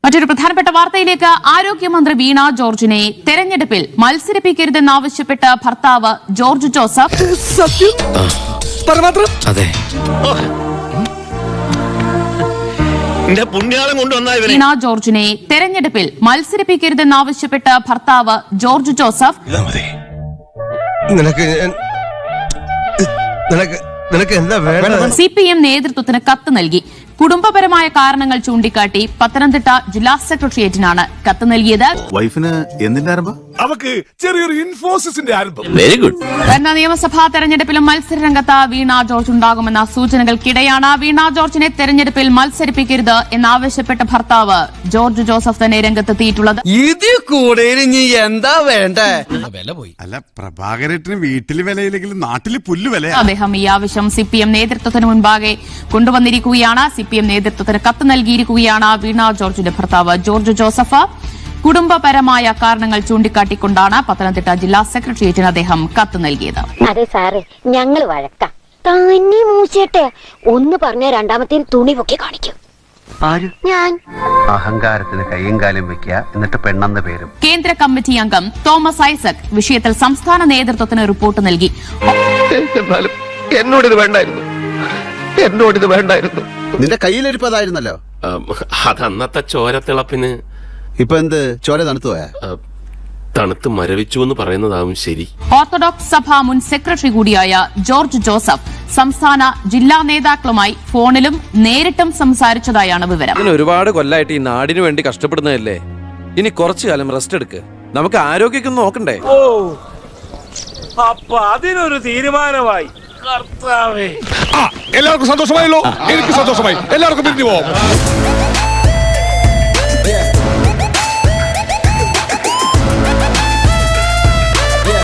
മറ്റൊരു പ്രധാനപ്പെട്ട വാർത്തയിലേക്ക്. ആരോഗ്യമന്ത്രി വീണ ജോർജിനെ തെരഞ്ഞെടുപ്പിൽ മത്സരിപ്പിക്കരുതെന്നാവശ്യപ്പെട്ട് ഭർത്താവ് ജോർജ് ജോസഫ് വീണ ജോർജിനെ തെരഞ്ഞെടുപ്പിൽ മത്സരിപ്പിക്കരുതെന്നാവശ്യപ്പെട്ട് ഭർത്താവ് ജോർജ് ജോസഫ് CPM നേതൃത്വത്തിന് കത്ത് നൽകി. കുടുംബപരമായ കാരണങ്ങൾ ചൂണ്ടിക്കാട്ടി പത്തനംതിട്ട ജില്ലാ സെക്രട്ടേറിയറ്റിനാണ് കത്ത് നൽകിയത്. വൈഫിന് എന്തിന്റെ ആരംഭം? അവക്ക് ചെറിയൊരു ഇൻഫോസിസിന്റെ ആരംഭം. Very good. വരുന്ന നിയമസഭാ തെരഞ്ഞെടുപ്പിലും മത്സരരംഗത്ത് വീണ ജോർജ് ഉണ്ടാകുമെന്ന സൂചനകൾക്കിടെയാണ് വീണ ജോർജിനെ തെരഞ്ഞെടുപ്പിൽ മത്സരിപ്പിക്കരുത് എന്നാവശ്യപ്പെട്ട ഭർത്താവ് ജോർജ് ജോസഫ് തന്നെ രംഗത്തെത്തിയിട്ടുള്ളത്. ഇതിൽ കൂടെ ഇനി എന്താ വേണ്ടേ? അല്ല, പ്രഭാകരേട്ടന് വീട്ടില് വിലയില്ലെങ്കിൽ നാട്ടില് പുല്ല് വില. അദ്ദേഹം ഈ ആവശ്യം CPM നേതൃത്വത്തിന് മുൻപാകെ കൊണ്ടുവന്നിരിക്കുകയാണ്. CPM നേതൃത്വത്തിന് കത്ത് നൽകിയിരിക്കുകയാണ് വീണ ജോർജിന്റെ ഭർത്താവ് ജോർജ് ജോസഫ്. കുടുംബപരമായ കാരണങ്ങൾ ചൂണ്ടിക്കാട്ടിക്കൊണ്ടാണ് പത്തനംതിട്ട ജില്ലാ സെക്രട്ടേറിയറ്റിന് അദ്ദേഹം കത്ത് നൽകിയത്. അതെ സാറേ, ഞങ്ങൾ വഴക്കാം. തന്നെ മൂച്ചേട്ടെ ഒന്ന് പറഞ്ഞ രണ്ടാമത്തെ തുണി പൊക്കി കാണിക്കും. ഞാൻ അഹങ്കാരത്തിന് കയ്യും കാലും വെക്കുക, എന്നിട്ട് പെണ്ണെന്ന പേരും. കേന്ദ്ര കമ്മിറ്റി അംഗം തോമസ് ഐസക് വിഷയത്തിൽ സംസ്ഥാന നേതൃത്വത്തിന് റിപ്പോർട്ട് നൽകി. എന്നോടിത് വേണ്ടായിരുന്നു. നിന്റെ കയ്യിലിരിപ്പതായിരുന്നല്ലോ. അതന്നത്തെ ചോരത്തിളപ്പിന്. ഇപ്പൊ എന്ത് ചോര തണുത്തു പോയാ? തണുത്ത് മരവിച്ചു എന്ന് പറയുന്നതാവും ശരി. ഓർത്തഡോക്സ് സഭ മുൻ സെക്രട്ടറി കൂടിയായ ജോർജ് ജോസഫ് സംസ്ഥാന ജില്ലാ നേതാക്കളുമായി ഫോണിലും നേരിട്ടും സംസാരിച്ചതായാണ് വിവരം. ഒരുപാട് കൊല്ലായിട്ട് ഈ നാടിനു വേണ്ടി കഷ്ടപ്പെടുന്നതല്ലേ, ഇനി കുറച്ചു കാലം റെസ്റ്റ് എടുക്ക്. നമുക്ക് ആരോഗ്യം നോക്കണ്ടേ? അപ്പൊ അതിനൊരു തീരുമാനമായി. കർത്താവേ, എല്ലാവർക്കും സന്തോഷമായല്ലോ. എനിക്ക് സന്തോഷമായി. എല്ലാവർക്കും പിരിഞ്ഞു പോവാം.